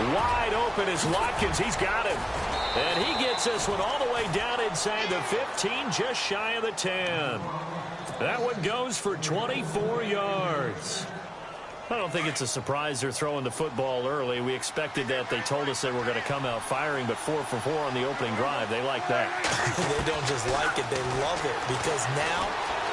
Wide open is Watkins. He's got him. And he gets this one all the way down inside the 15, just shy of the 10. That one goes for 24 yards. I don't think it's a surprise they're throwing the football early. We expected that. They told us they were going to come out firing, but 4 for 4 on the opening drive. They like that. They don't just like it. They love it because now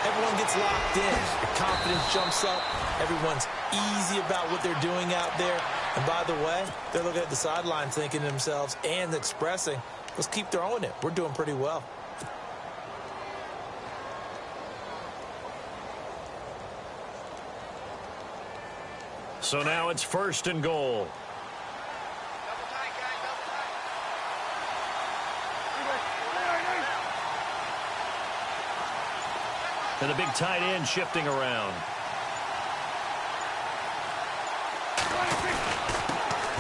everyone gets locked in. The confidence jumps up. Everyone's easy about what they're doing out there. And by the way, they're looking at the sideline thinking to themselves and expressing, let's keep throwing it. We're doing pretty well. So now it's 1st and goal. And the big tight end shifting around.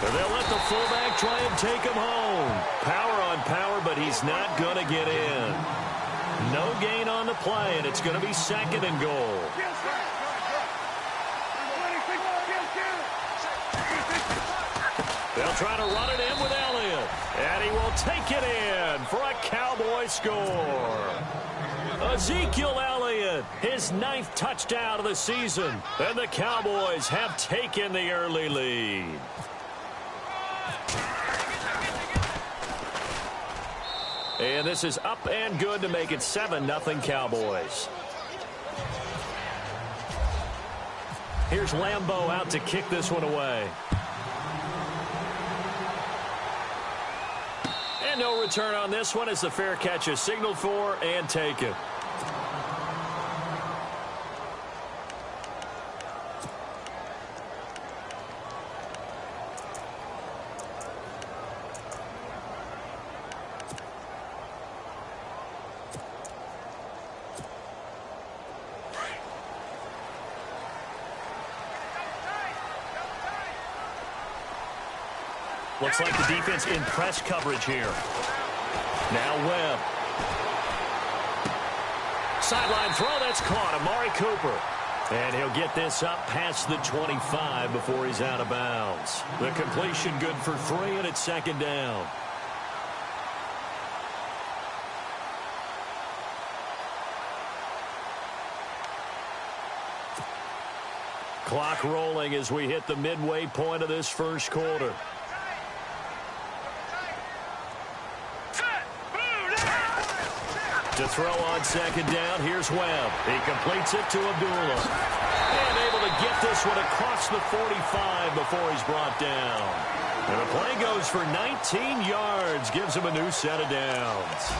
And they'll let the fullback try and take him home. Power on power, but he's not going to get in. No gain on the play, and it's going to be 2nd and goal. They'll try to run it in with Elliott. And he will take it in for a Cowboy score. Ezekiel Elliott, his 9th touchdown of the season. And the Cowboys have taken the early lead. And this is up and good to make it 7-0 Cowboys. Here's Lambeau out to kick this one away. And no return on this one as the fair catch is signaled for and taken. Looks like the defense in press coverage here. Now Webb. Sideline throw, that's caught. Amari Cooper. And he'll get this up past the 25 before he's out of bounds. The completion good for 3, and it's 2nd down. Clock rolling as we hit the midway point of this first quarter. To throw on 2nd down, here's Webb. He completes it to Abdullah. And able to get this one across the 45 before he's brought down. And the play goes for 19 yards, gives him a new set of downs.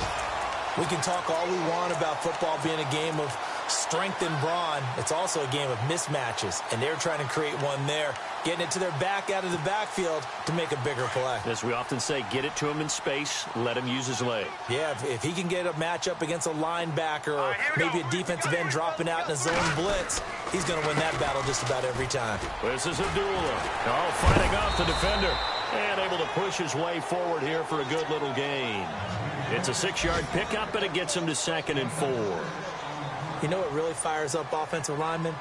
We can talk all we want about football being a game of strength and brawn. It's also a game of mismatches, and they're trying to create one there, getting it to their back out of the backfield to make a bigger play. As we often say, get it to him in space, let him use his leg. Yeah, if he can get a matchup against a linebacker or maybe a defensive end dropping out in a zone blitz, he's going to win that battle just about every time. This is Abdullah. Oh, fighting off the defender. And able to push his way forward here for a good little gain. It's a 6-yard pickup, and it gets him to 2nd and 4. You know what really fires up offensive linemen?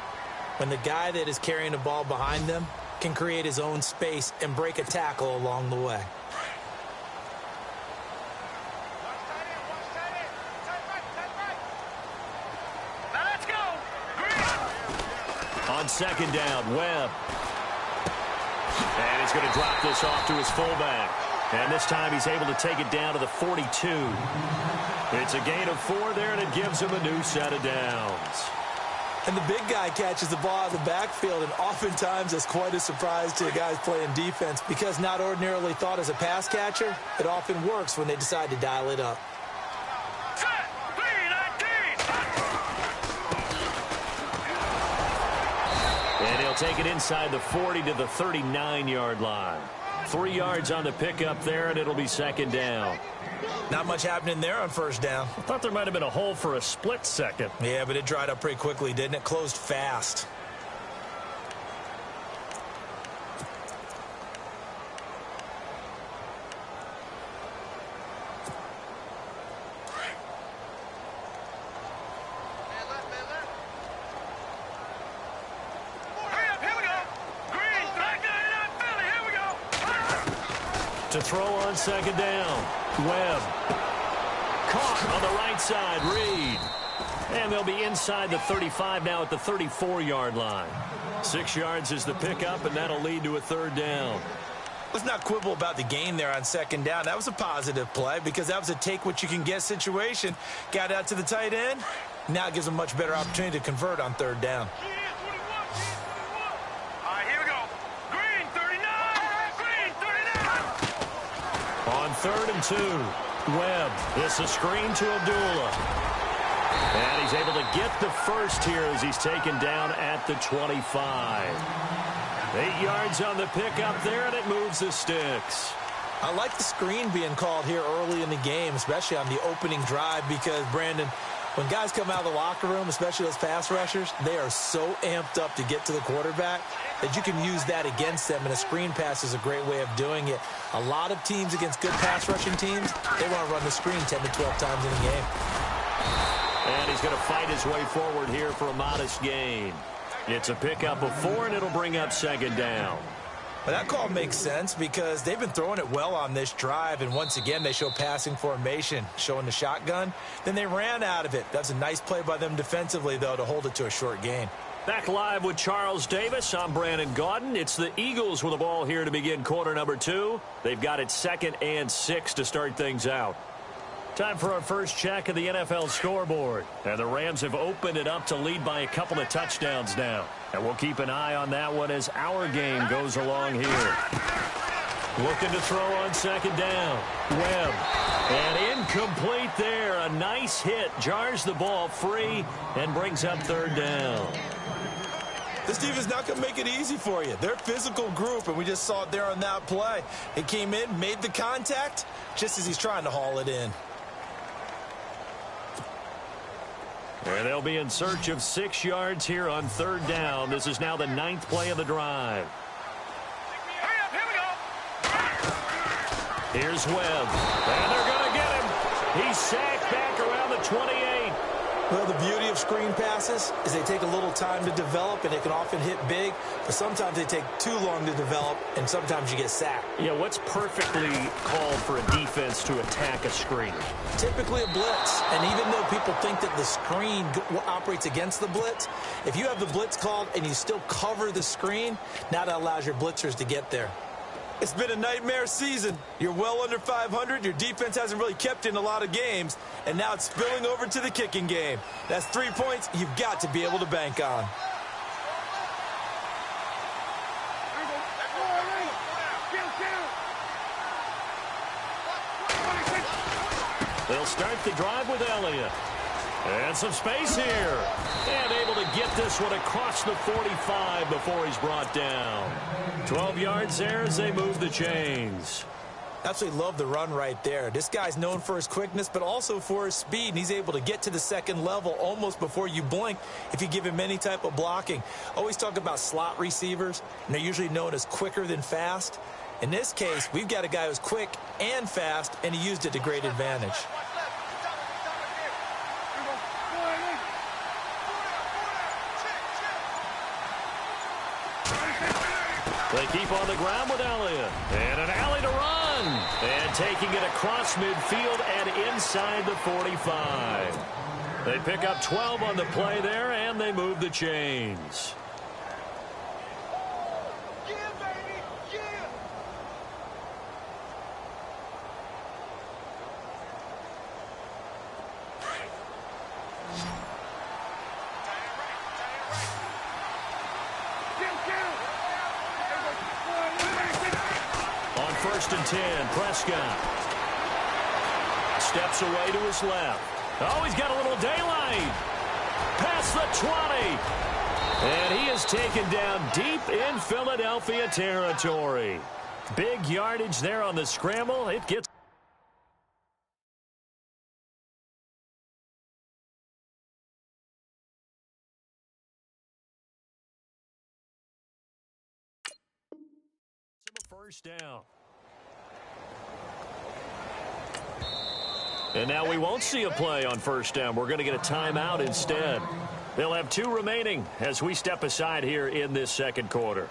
When the guy that is carrying the ball behind them can create his own space and break a tackle along the way. On 2nd down, Webb. And he's going to drop this off to his fullback. And this time he's able to take it down to the 42. It's a gain of 4 there, and it gives him a new set of downs. And the big guy catches the ball out of the backfield, and oftentimes it's quite a surprise to the guys playing defense because not ordinarily thought as a pass catcher, it often works when they decide to dial it up. And he'll take it inside the 40 to the 39-yard line. 3 yards on the pickup there, and it'll be 2nd down. Not much happening there on 1st down. I thought there might have been a hole for a split second. Yeah, but it dried up pretty quickly, didn't it? Closed fast. To throw on second down. Webb. Caught on the right side. Reed. And they'll be inside the 35 now at the 34-yard line. 6 yards is the pickup, and that'll lead to a third down. Let's not quibble about the gain there on second down. That was a positive play because that was a take-what-you-can-get situation. Got out to the tight end. Now it gives them a much better opportunity to convert on third down. All right, here we go. Green, 39. Green, 39. On 3rd and 2, Webb. This is a screen to Abdullah. And he's able to get the first here as he's taken down at the 25. 8 yards on the pickup there, and it moves the sticks. I like the screen being called here early in the game, especially on the opening drive, because, Brandon, when guys come out of the locker room, especially those pass rushers, they are so amped up to get to the quarterback that you can use that against them, and a screen pass is a great way of doing it. A lot of teams against good pass rushing teams, they want to run the screen 10 to 12 times in a game. And he's going to fight his way forward here for a modest gain. It's a pickup of 4, and it'll bring up second down. Well, that call makes sense because they've been throwing it well on this drive, and once again, they show passing formation, showing the shotgun. Then they ran out of it. That's a nice play by them defensively, though, to hold it to a short gain. Back live with Charles Davis. I'm Brandon Gaudin. It's the Eagles with the ball here to begin quarter number 2. They've got it 2nd and 6 to start things out. Time for our first check of the NFL scoreboard. And the Rams have opened it up to lead by a couple of touchdowns now. And we'll keep an eye on that one as our game goes along here. Looking to throw on second down. Webb. And incomplete there. A nice hit. Jars the ball free and brings up third down. This defense is not going to make it easy for you. They're a physical group, and we just saw it there on that play. It came in, made the contact, just as he's trying to haul it in. And they'll be in search of 6 yards here on third down. This is now the 9th play of the drive. Hurry up, here we go. Here's Webb. And they're going to get him. He's sacked back around the 28. Well, the beauty of screen passes is they take a little time to develop, and they can often hit big, but sometimes they take too long to develop, and sometimes you get sacked. Yeah, what's perfectly called for a defense to attack a screen? Typically a blitz, and even though people think that the screen operates against the blitz, if you have the blitz called and you still cover the screen, now that allows your blitzers to get there. It's been a nightmare season. You're well under 500. Your defense hasn't really kept in a lot of games, and now it's spilling over to the kicking game. That's 3 points you've got to be able to bank on. They'll start the drive with Elliott. And some space here. And able to get this one across the 45 before he's brought down. 12 yards there as they move the chains. Absolutely love the run right there. This guy's known for his quickness, but also for his speed. And he's able to get to the second level almost before you blink if you give him any type of blocking. Always talk about slot receivers, and they're usually known as quicker than fast. In this case, we've got a guy who's quick and fast, and he used it to great advantage. They keep on the ground with Elliott. And an alley to run. And taking it across midfield and inside the 45. They pick up 12 on the play there, and they move the chains. On 1st and 10, Prescott steps away to his left. Oh, he's got a little daylight. Past the 20. And he is taken down deep in Philadelphia territory. Big yardage there on the scramble. It gets first down. And now we won't see a play on first down. We're going to get a timeout instead. They'll have 2 remaining as we step aside here in this second quarter.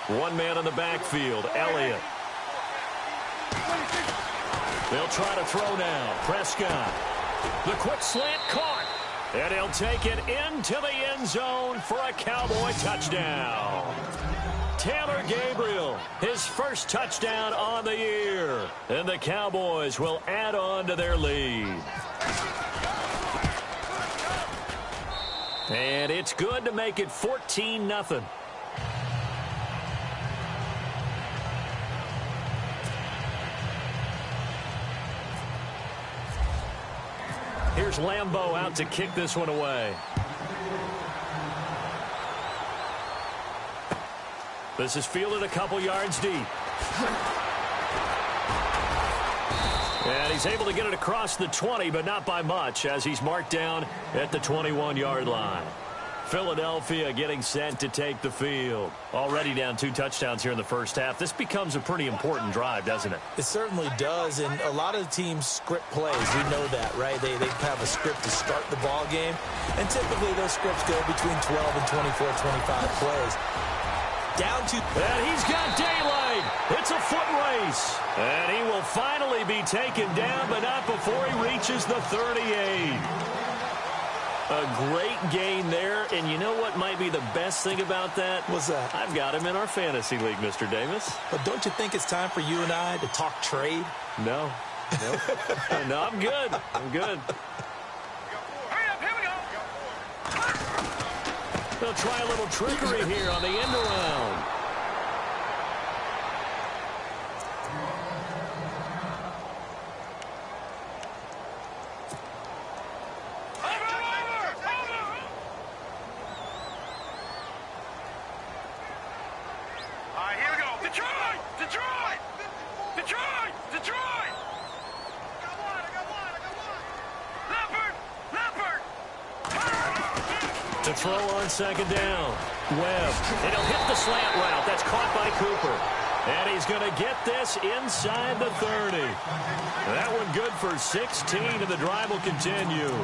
One man in the backfield, Elliott. They'll try to throw now. Prescott. The quick slant caught. And he'll take it into the end zone for a Cowboy touchdown. Taylor Gabriel, his first touchdown on the year. And the Cowboys will add on to their lead. And it's good to make it 14-0. Here's Lambeau out to kick this one away. This is fielded a couple yards deep. And he's able to get it across the 20, but not by much, as he's marked down at the 21-yard line. Philadelphia getting set to take the field. Already down 2 touchdowns here in the first half. This becomes a pretty important drive, doesn't it? It certainly does, and a lot of the teams script plays. We know that, right? They have a script to start the ball game, and typically those scripts go between 12 and 24, 25 plays. Down to... And he's got daylight. It's a foot race. And he will finally be taken down, but not before he reaches the 38. A great gain there, and you know what might be the best thing about that? What's that? I've got him in our fantasy league, Mr. Davis. But don't you think it's time for you and I to talk trade? No. Nope. No, I'm good. I'm good. Hurry up, here we go. They'll try a little trickery here on the end around. To throw on second down. Webb. And he'll hit the slant route. That's caught by Cooper. And he's going to get this inside the 30. That one good for 16, and the drive will continue.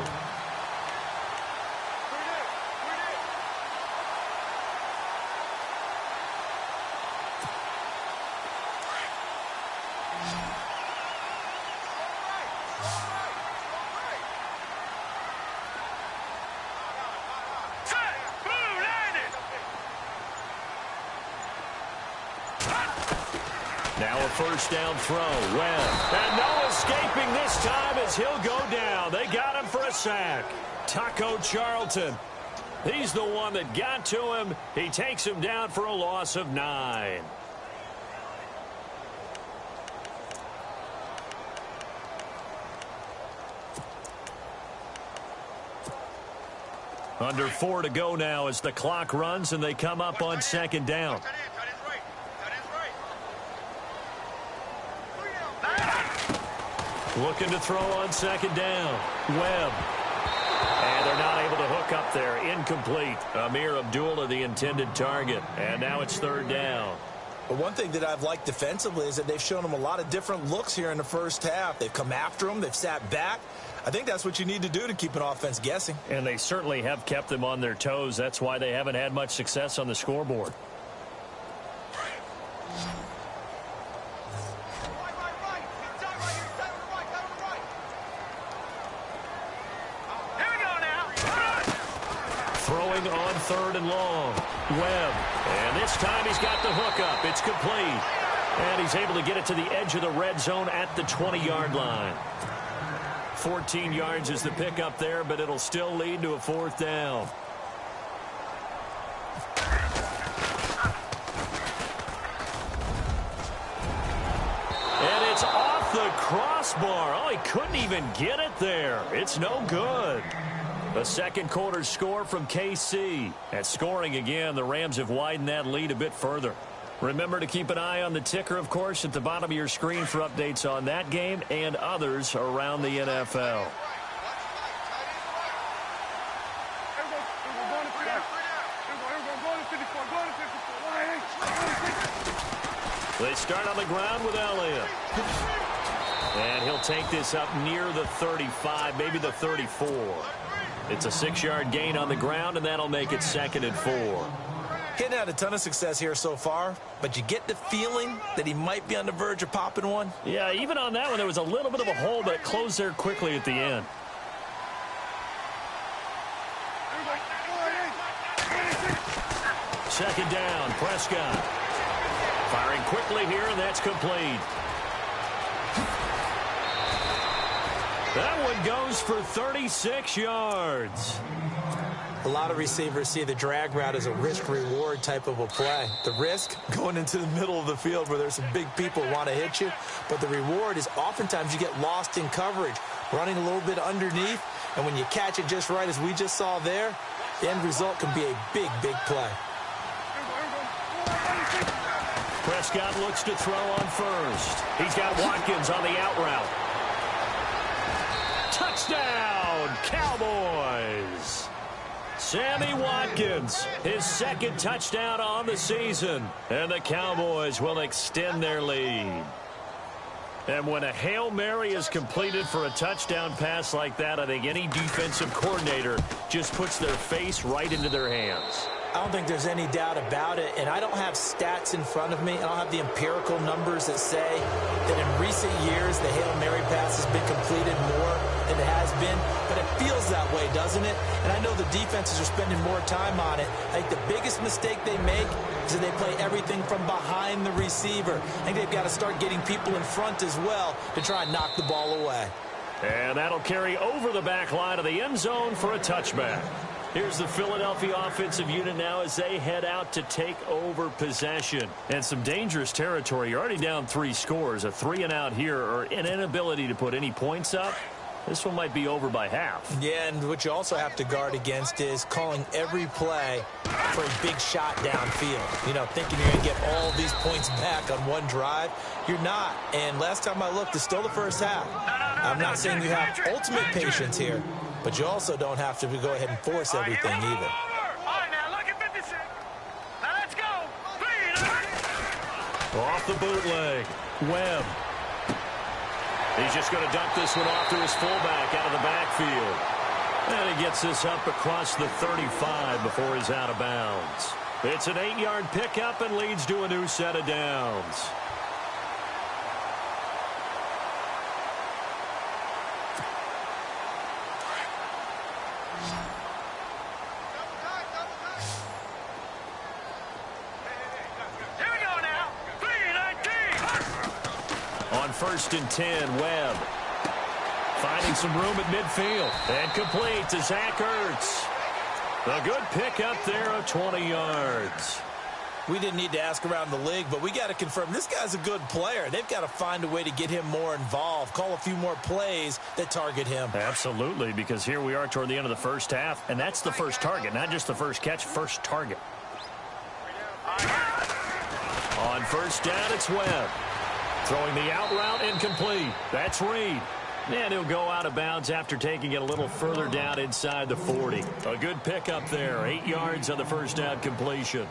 Now a first down throw. Webb. And no escaping this time as he'll go down. They got him for a sack. Taco Charlton. He's the one that got to him. He takes him down for a loss of 9. Under 4 to go now as the clock runs and they come up on second down. Looking to throw on second down. Webb. And they're not able to hook up there. Incomplete. Amir Abdullah, the intended target. And now it's third down. But one thing that I've liked defensively is that they've shown them a lot of different looks here in the first half. They've come after them. They've sat back. I think that's what you need to do to keep an offense guessing. And they certainly have kept them on their toes. That's why they haven't had much success on the scoreboard. Throwing on third and long. Webb. And this time he's got the hookup. It's complete. And he's able to get it to the edge of the red zone at the 20-yard line. 14 yards is the pickup there, but it'll still lead to a fourth down. And it's off the crossbar. Oh, he couldn't even get it there. It's no good. A second quarter score from KC. At scoring again, the Rams have widened that lead a bit further. Remember to keep an eye on the ticker, of course, at the bottom of your screen for updates on that game and others around the NFL. They start on the ground with Elliott. And he'll take this up near the 35, maybe the 34. It's a 6-yard gain on the ground, and that'll make it 2nd and 4. He hasn't had a ton of success here so far, but you get the feeling that he might be on the verge of popping one. Yeah, even on that one, there was a little bit of a hole, but it closed there quickly at the end. Second down, Prescott. Firing quickly here, and that's complete. That one goes for 36 yards. A lot of receivers see the drag route as a risk-reward type of a play. The risk, going into the middle of the field where there's some big people who want to hit you. But the reward is oftentimes you get lost in coverage, running a little bit underneath. And when you catch it just right, as we just saw there, the end result can be a big, big play. Prescott looks to throw on first. He's got Watkins on the out route. Touchdown, Cowboys! Sammy Watkins, his second touchdown on the season. And the Cowboys will extend their lead. And when a Hail Mary is completed for a touchdown pass like that, I think any defensive coordinator just puts their face right into their hands. I don't think there's any doubt about it, and I don't have stats in front of me. I don't have the empirical numbers that say that in recent years the Hail Mary pass has been completed more than it has been, but it feels that way, doesn't it? And I know the defenses are spending more time on it. I think the biggest mistake they make is that they play everything from behind the receiver. I think they've got to start getting people in front as well to try and knock the ball away. And that'll carry over the back line of the end zone for a touchback. Here's the Philadelphia offensive unit now as they head out to take over possession. And some dangerous territory. You're already down 3 scores. A 3-and-out here, or an inability to put any points up. This one might be over by half. Yeah, and what you also have to guard against is calling every play for a big shot downfield. You know, thinking you're going to get all these points back on one drive. You're not. And last time I looked, it's still the first half. I'm not saying you have ultimate patience here, but you also don't have to go ahead and force everything either. All right, now look at 56. Now let's go. Off the bootleg, Webb. He's just going to dump this one off to his fullback out of the backfield. And he gets this up across the 35 before he's out of bounds. It's an 8-yard pickup and leads to a new set of downs. Here we go now. 3-19. On 1st and 10, Webb. Finding some room at midfield. And complete to Zach Ertz. A good pickup there of 20 yards. We didn't need to ask around the league, but we got to confirm this guy's a good player. They've got to find a way to get him more involved, call a few more plays that target him. Absolutely, because here we are toward the end of the first half, and that's the first target, not just the first catch, first target. On 1st down, it's Webb. Throwing the out route incomplete. That's Reed. And he'll go out of bounds after taking it a little further down inside the 40. A good pickup there, 8 yards on the first down completion.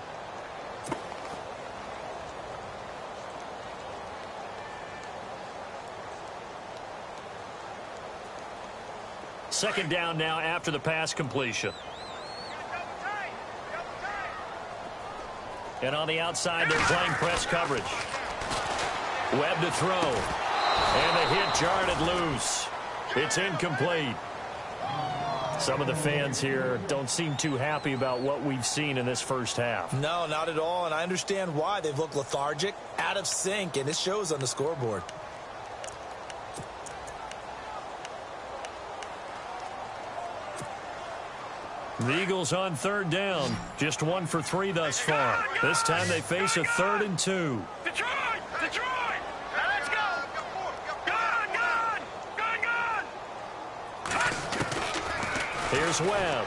Second down now after the pass completion. And on the outside, they're playing press coverage. Webb to throw. And the hit jarred it loose. It's incomplete. Some of the fans here don't seem too happy about what we've seen in this first half. No, not at all, and I understand why. They've looked lethargic, out of sync, and it shows on the scoreboard. The Eagles on 3rd down. Just 1 for 3 thus far. This time they face a 3rd and 2. Detroit! Detroit! Now let's go! Gun! Here's Webb.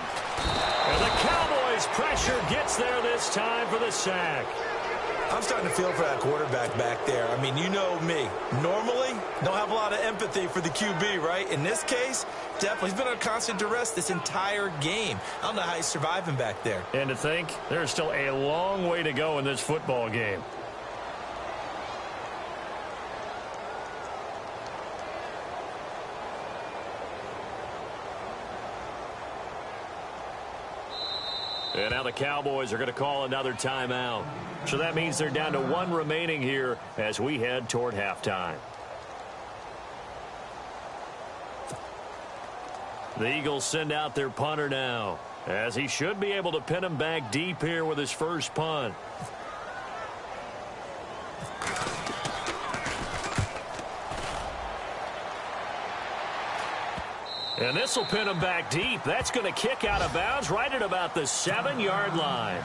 And the Cowboys' pressure gets there this time for the sack. I'm starting to feel for that quarterback back there. I mean, you know me. Normally, don't have a lot of empathy for the QB, right? In this case, definitely. He's been under constant duress this entire game. I don't know how he's surviving back there. And to think, there's still a long way to go in this football game. And now the Cowboys are going to call another timeout. So that means they're down to one remaining here as we head toward halftime. The Eagles send out their punter now, as he should be able to pin him back deep here with his first punt. And this will pin him back deep. That's going to kick out of bounds right at about the 7-yard line.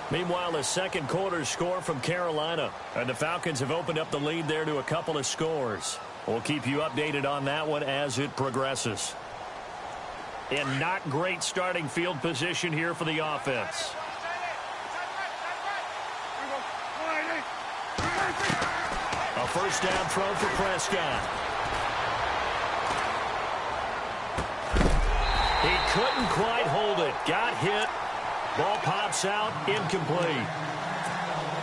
Meanwhile, the second quarter score from Carolina. And the Falcons have opened up the lead there to a couple of scores. We'll keep you updated on that one as it progresses. And not great starting field position here for the offense. A first down throw for Prescott. He couldn't quite hold it. Got hit. Ball pops out. Incomplete.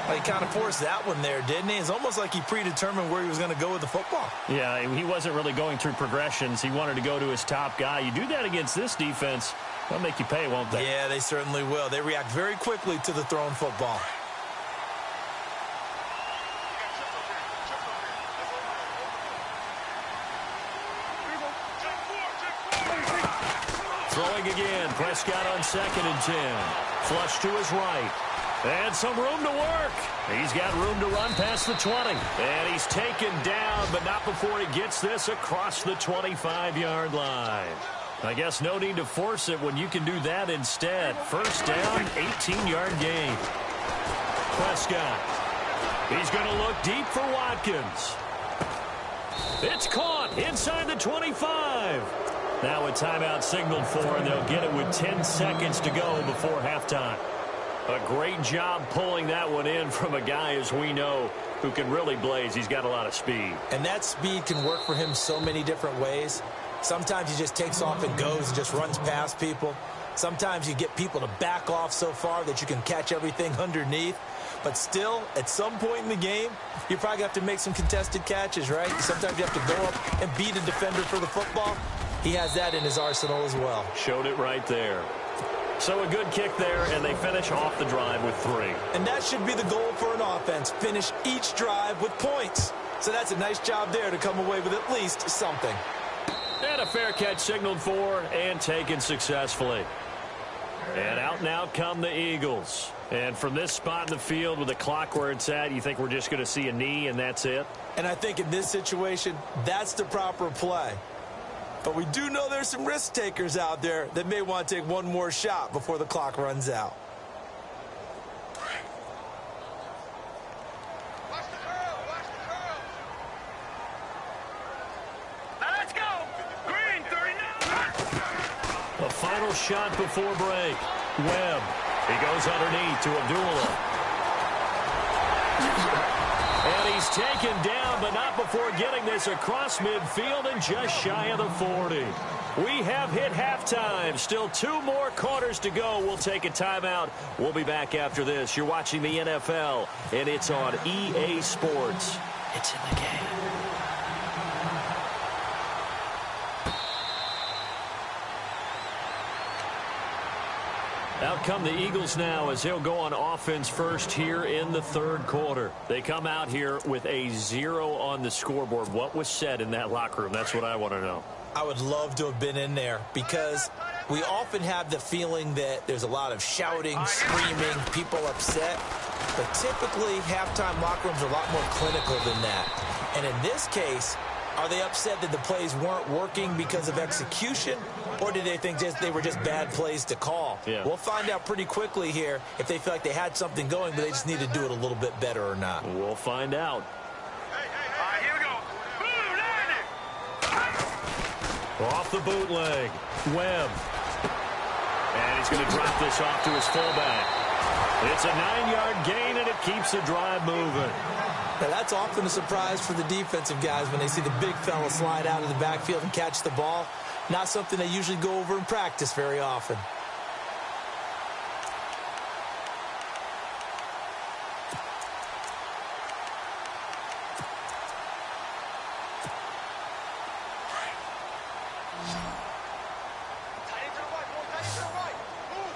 Well, he kind of forced that one there, didn't he? It's almost like he predetermined where he was going to go with the football. Yeah, he wasn't really going through progressions. He wanted to go to his top guy. You do that against this defense, they'll make you pay, won't they? Yeah, they certainly will. They react very quickly to the thrown football. Throwing again. Prescott on 2nd and 10. Flush to his right. And some room to work. He's got room to run past the 20. And he's taken down, but not before he gets this across the 25-yard line. I guess no need to force it when you can do that instead. First down, 18-yard gain. Prescott. He's going to look deep for Watkins. It's caught inside the 25. Now a timeout signaled for, and they'll get it with 10 seconds to go before halftime. A great job pulling that one in from a guy, as we know, who can really blaze. He's got a lot of speed. And that speed can work for him so many different ways. Sometimes he just takes off and goes and just runs past people. Sometimes you get people to back off so far that you can catch everything underneath. But still, at some point in the game, you probably have to make some contested catches, right? Sometimes you have to go up and beat a defender for the football. He has that in his arsenal as well. Showed it right there. So a good kick there, and they finish off the drive with 3. And that should be the goal for an offense. Finish each drive with points. So that's a nice job there to come away with at least something. And a fair catch signaled for and taken successfully. And out now come the Eagles. And from this spot in the field with the clock where it's at, you think we're just going to see a knee and that's it? And I think in this situation, that's the proper play. But we do know there's some risk takers out there that may want to take one more shot before the clock runs out. Watch the curl, watch the curl. Now let's go. Green 39. A final shot before break. Webb. He goes underneath to Abdullah. And he's taken down, but not before getting this across midfield and just shy of the 40. We have hit halftime. Still 2 more quarters to go. We'll take a timeout. We'll be back after this. You're watching the NFL, and it's on EA Sports. It's in the game. Out come the Eagles now as they'll go on offense first here in the 3rd quarter. They come out here with a 0 on the scoreboard. What was said in that locker room? That's what I want to know. I would love to have been in there because we often have the feeling that there's a lot of shouting, screaming, people upset. But typically, halftime locker rooms are a lot more clinical than that. And in this case, are they upset that the plays weren't working because of execution, or did they think they were just bad plays to call? Yeah. We'll find out pretty quickly here if they feel like they had something going, but they just need to do it a little bit better or not. We'll find out. All right, here we go. Boom, Off the bootleg. Webb. And he's going to drop this off to his fullback. It's a 9-yard gain, and it keeps the drive moving. Now, that's often a surprise for the defensive guys when they see the big fella slide out of the backfield and catch the ball. Not something they usually go over in practice very often. Tight end to the right, more tight end to the right. Move.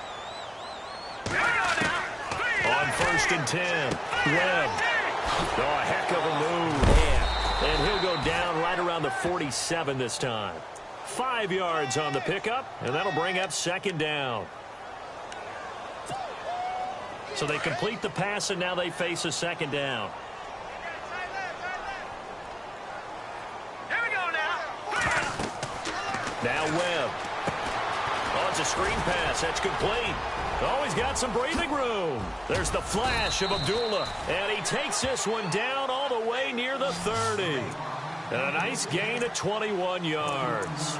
10. Webb. Oh, a heck of a move. Yeah. And he'll go down right around the 47 this time. 5 yards on the pickup, and that'll bring up second down. So they complete the pass, and now they face a second down. Here we go now. Now Webb. Oh, it's a screen pass. That's complete. Oh, he's got some breathing room. There's the flash of Abdullah. And he takes this one down all the way near the 30. And a nice gain of 21 yards.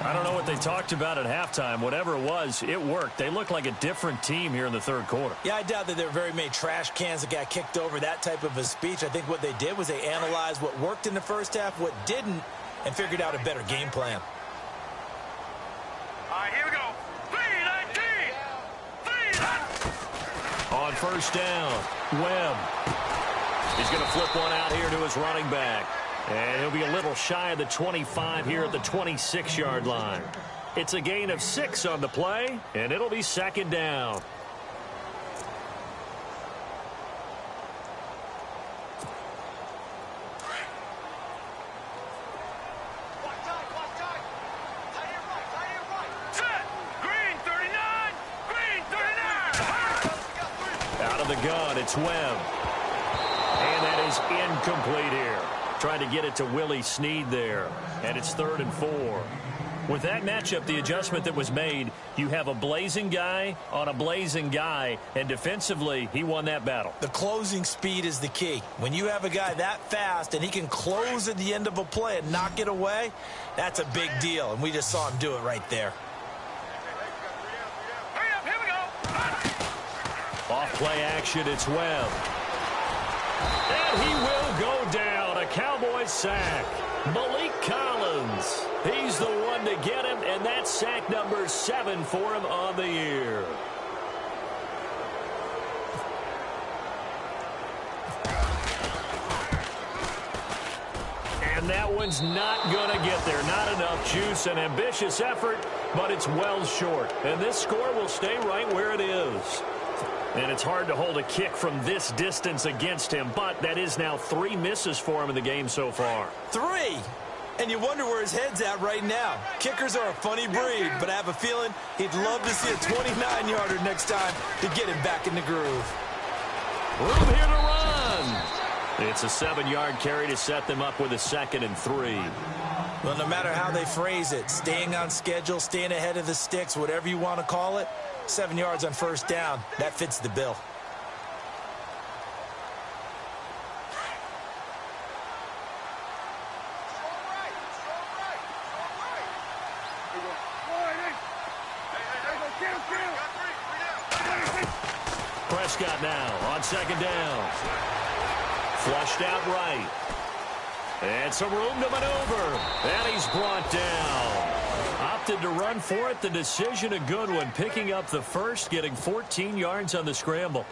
I don't know what they talked about at halftime. Whatever it was, it worked. They look like a different team here in the third quarter. Yeah, I doubt that there were very many trash cans that got kicked over, that type of a speech. I think what they did was they analyzed what worked in the first half, what didn't, and figured out a better game plan. All right, here we go. 3-19. On first down, Webb. He's going to flip one out here to his running back. And he'll be a little shy of the 25 here at the 26-yard line. It's a gain of 6 on the play, and it'll be second down. Set. Green 39. Green 39. Out of the gun, it's Webb. And that is incomplete here. Trying to get it to Willie Snead there. And it's 3rd and 4. With that matchup, the adjustment that was made, you have a blazing guy on a blazing guy, and defensively, he won that battle. The closing speed is the key. When you have a guy that fast and he can close at the end of a play and knock it away, that's a big deal, and we just saw him do it right there. Hurry up, here we go. Off play action, it's Webb. And he will go down. A Cowboys sack. Malik Collins. He's the one to get him, and that's sack number 7 for him on the year. And that one's not going to get there. Not enough juice. An ambitious effort, but it's well short. And this score will stay right where it is. And it's hard to hold a kick from this distance against him, but that is now 3 misses for him in the game so far. 3! And you wonder where his head's at right now. Kickers are a funny breed, but I have a feeling he'd love to see a 29-yarder next time to get him back in the groove. Room here to run. It's a 7-yard carry to set them up with a 2nd and 3. Well, no matter how they phrase it, staying on schedule, staying ahead of the sticks, whatever you want to call it, 7 yards on first down, that fits the bill. Prescott now on 2nd down. Flushed out right. And some room to maneuver. And he's brought down. Opted to run for it. The decision a good one. Picking up the first, getting 14 yards on the scramble.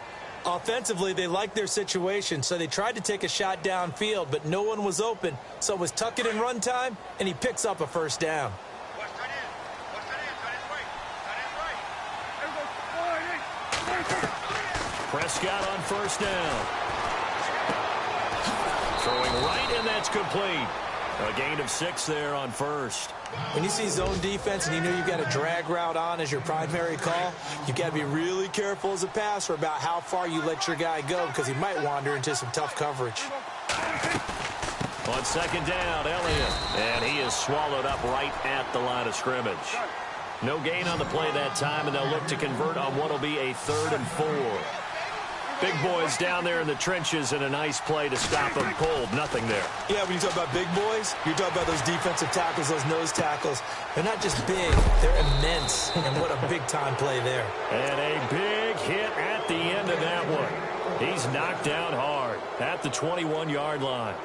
Offensively, they liked their situation, so they tried to take a shot downfield, but no one was open. So it was tuck it in run time, and he picks up a first down. Prescott on first down. Throwing right, and that's complete. A gain of 6 there on first. When you see zone defense and you know you've got a drag route on as your primary call, you've got to be really careful as a passer about how far you let your guy go because he might wander into some tough coverage. On 2nd down, Elliott. And he is swallowed up right at the line of scrimmage. No gain on the play that time, and they'll look to convert on what will be a 3rd and 4. Big boys down there in the trenches, and a nice play to stop them cold. Nothing there. Yeah, when you talk about big boys, you're talking about those defensive tackles, those nose tackles. They're not just big, they're immense. And what a big-time play there. And a big hit at the end of that one. He's knocked down hard at the 21-yard line.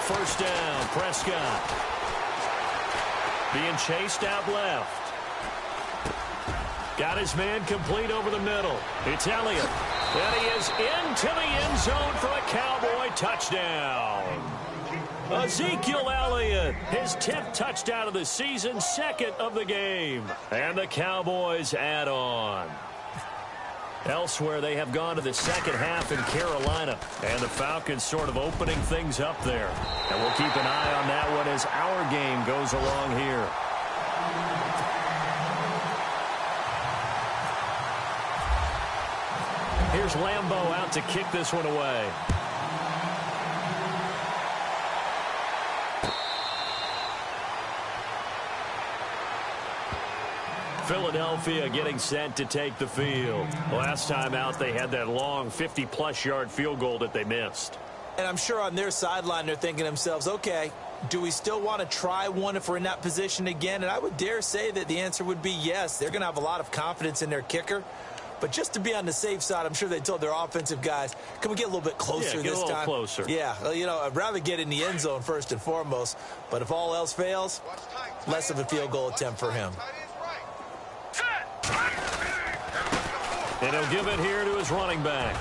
First down, Prescott. Being chased out left. Got his man complete over the middle. It's Elliott. And he is into the end zone for a Cowboy touchdown. Ezekiel Elliott, his 10th touchdown of the season, 2nd of the game. And the Cowboys add on. Elsewhere, they have gone to the second half in Carolina. And the Falcons sort of opening things up there. And we'll keep an eye on that one as our game goes along here. Here's Lambeau out to kick this one away. Philadelphia getting set to take the field. Last time out, they had that long 50-plus yard field goal that they missed. And I'm sure on their sideline, they're thinking to themselves, okay, do we still want to try one if we're in that position again? And I would dare say that the answer would be yes. They're going to have a lot of confidence in their kicker. But just to be on the safe side, I'm sure they told their offensive guys, can we get a little bit closer this time? Get a little closer. Yeah, well, you know, I'd rather get in the end zone first and foremost. But if all else fails, less of a field goal attempt for him. And he'll give it here to his running back.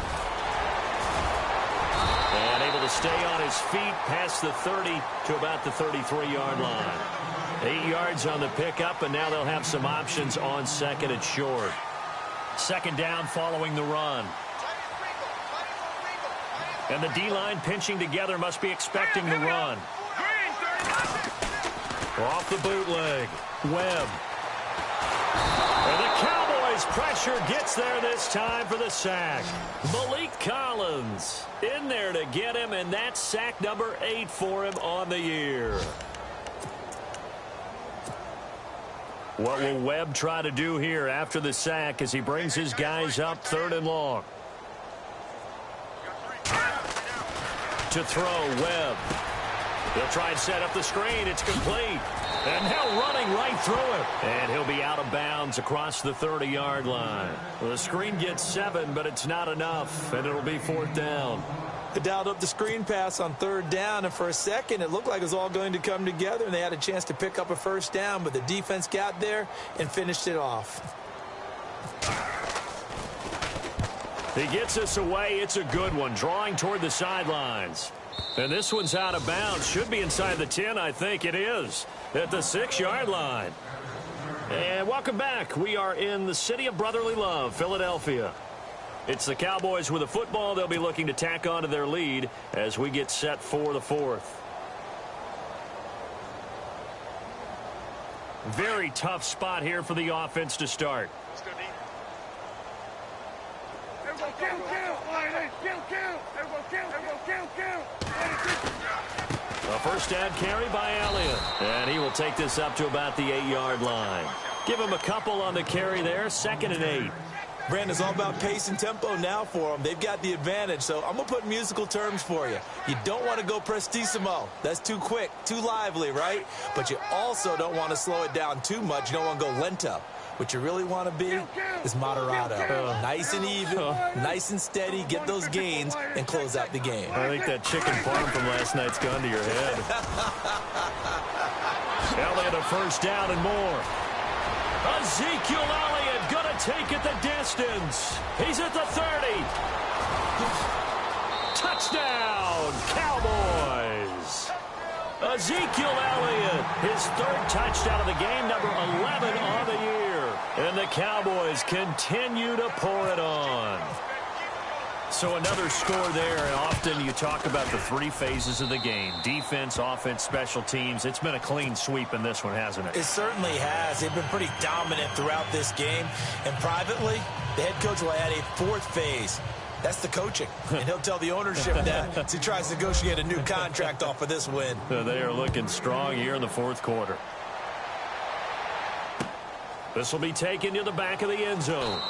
And able to stay on his feet past the 30 to about the 33-yard line. 8 yards on the pickup, and now they'll have some options on second and short. Second down following the run. And the D-line pinching together, must be expecting the run. Off the bootleg. Webb. And the Cowboys pressure gets there this time for the sack. Malik Collins in there to get him, and that's sack number 8 for him on the year. What will Webb try to do here after the sack as he brings his guys up 3rd and long? To throw, Webb. He'll try and set up the screen. It's complete. And now running right through it. And he'll be out of bounds across the 30-yard line. Well, the screen gets 7, but it's not enough, and it'll be 4th down. They dialed up the screen pass on 3rd down, and for a second it looked like it was all going to come together, and they had a chance to pick up a 1st down, but the defense got there and finished it off. He gets us away. It's a good one, drawing toward the sidelines. And this one's out of bounds. Should be inside the 10, I think it is, at the 6-yard line. And welcome back. We are in the city of brotherly love, Philadelphia. It's the Cowboys with a football. They'll be looking to tack on to their lead as we get set for the 4th. Very tough spot here for the offense to start. A 1st down carry by Elliott. And he will take this up to about the 8-yard line. Give him a couple on the carry there. 2nd and 8. Brandon, it's all about pace and tempo now for them. They've got the advantage, so I'm going to put musical terms for you. You don't want to go prestissimo. That's too quick, too lively, right? But you also don't want to slow it down too much. You don't want to go lento. What you really want to be is moderato. Nice and even, nice and steady, get those gains, and close out the game. I think that chicken farm from last night's gone to your head. Elliott a 1st down and more. Ezekiel Elliott going to take it the distance. He's at the 30. Touchdown, Cowboys. Ezekiel Elliott, his 3rd touchdown of the game, number 11 on the year. And the Cowboys continue to pour it on. So another score there, and often you talk about the 3 phases of the game. Defense, offense, special teams. It's been a clean sweep in this one, hasn't it? It certainly has. They've been pretty dominant throughout this game. And privately, the head coach will add a 4th phase. That's the coaching. And he'll tell the ownership that as he tries to negotiate a new contract off of this win. So they are looking strong here in the 4th quarter. This will be taken to the back of the end zone.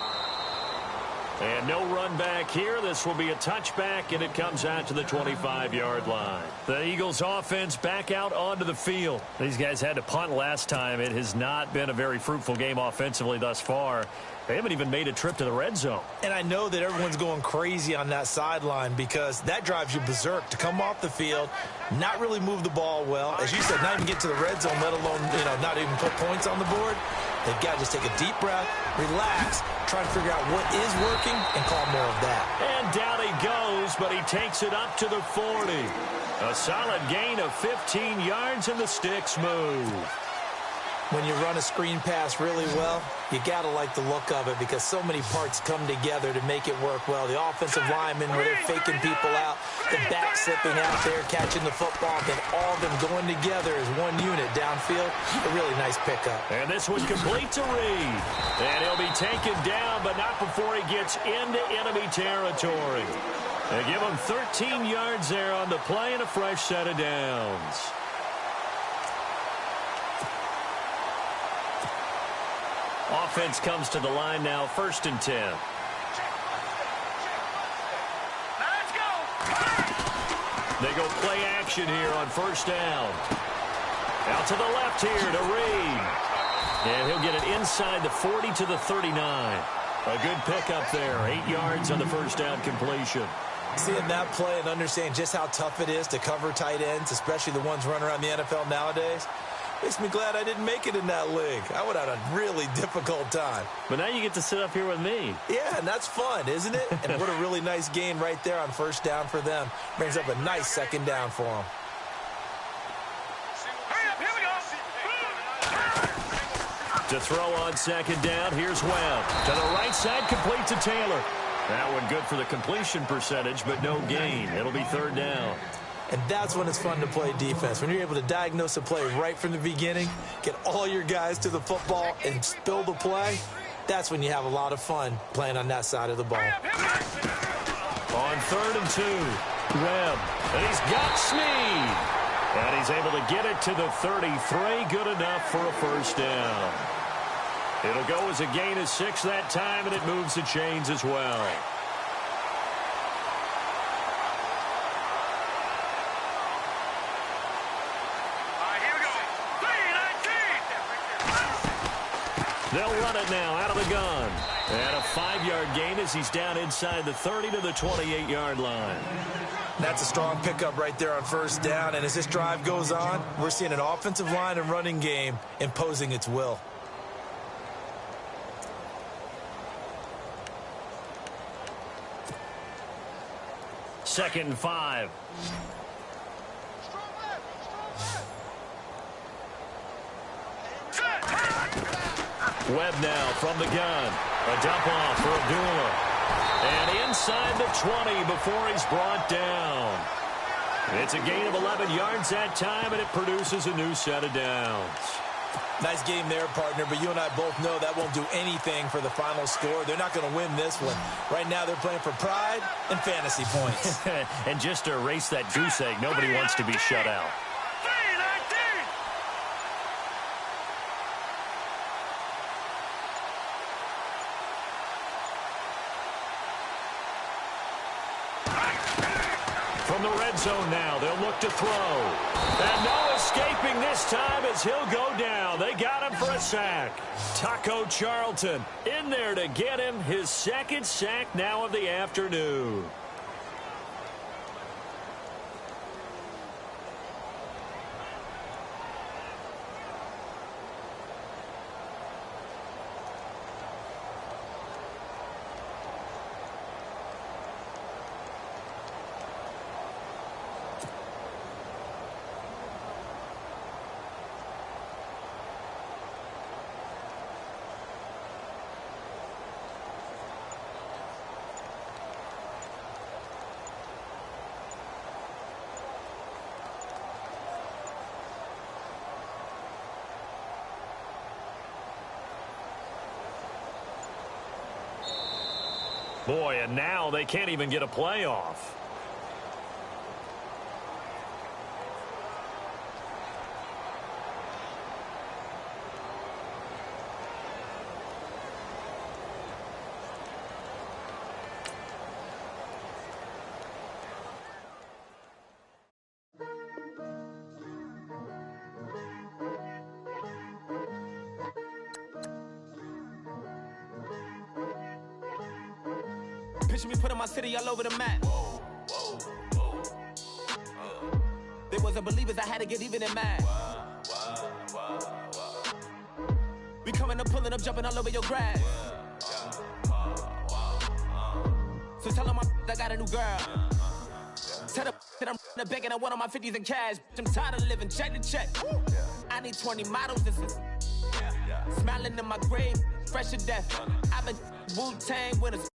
And no run back here. This will be a touchback, and it comes out to the 25-yard line. The Eagles offense back out onto the field. These guys had to punt last time. It has not been a very fruitful game offensively thus far. They haven't even made a trip to the red zone. And I know that everyone's going crazy on that sideline because that drives you berserk to come off the field, not really move the ball well. As you said, not even get to the red zone, let alone, not even put points on the board. They've got to just take a deep breath, relax, try and figure out what is working, and call more of that. And down he goes, but he takes it up to the 40. A solid gain of 15 yards, and the sticks move. When you run a screen pass really well, you got to like the look of it because so many parts come together to make it work well. The offensive linemen, where they're faking people out, the back slipping out there, catching the football, then all of them going together as one unit downfield. A really nice pickup. And this one complete to Reed. And he'll be taken down, but not before he gets into enemy territory. They give him 13 yards there on the play and a fresh set of downs. Offense comes to the line now, 1st and 10. Let's go. They go play action here on 1st down. Out to the left here to Reed. And he'll get it inside the 40 to the 39. A good pickup there, 8 yards on the 1st down completion. Seeing that play and understanding just how tough it is to cover tight ends, especially the ones running around the NFL nowadays, makes me glad I didn't make it in that league. I would have had a really difficult time. But now you get to sit up here with me. Yeah, and that's fun, isn't it? And what a really nice gain right there on 1st down for them. Brings up a nice 2nd down for them. Hurry up, here we go. To throw on 2nd down, here's Webb. To the right side, complete to Taylor. That one good for the completion percentage, but no gain. It'll be 3rd down. And that's when it's fun to play defense. When you're able to diagnose a play right from the beginning, get all your guys to the football, and spill the play, that's when you have a lot of fun playing on that side of the ball. On 3rd and 2, Webb. And he's got Snead. And he's able to get it to the 33. Good enough for a 1st down. It'll go as a gain of 6 that time, and it moves the chains as well. They'll run it now out of the gun. And a 5-yard gain as he's down inside the 30 to the 28-yard line. That's a strong pickup right there on 1st down. And as this drive goes on, we're seeing an offensive line and running game imposing its will. Second and 5. Webb now from the gun. A dump off for Abdullah. And inside the 20 before he's brought down. It's a gain of 11 yards that time, and it produces a new set of downs. Nice game there, partner, but you and I both know that won't do anything for the final score. They're not going to win this one. Right now they're playing for pride and fantasy points. And just to erase that goose egg, nobody wants to be shut out. From the red zone now, they'll look to throw. And no escaping this time as he'll go down. They got him for a sack. Taco Charlton in there to get him his 2nd sack now of the afternoon. Boy, and now they can't even get a playoff. Picture me putting my city all over the map. They wasn't believers, I had to get even in mad. We coming up, pulling up, jumping all over your grass. So tell them I got a new girl. Tell them Said I'm the bank and I want on my 50s in cash. I'm tired of living check to check. I need 20 models. This is smiling in my grave, fresh to death. I've been Wu-Tang winners.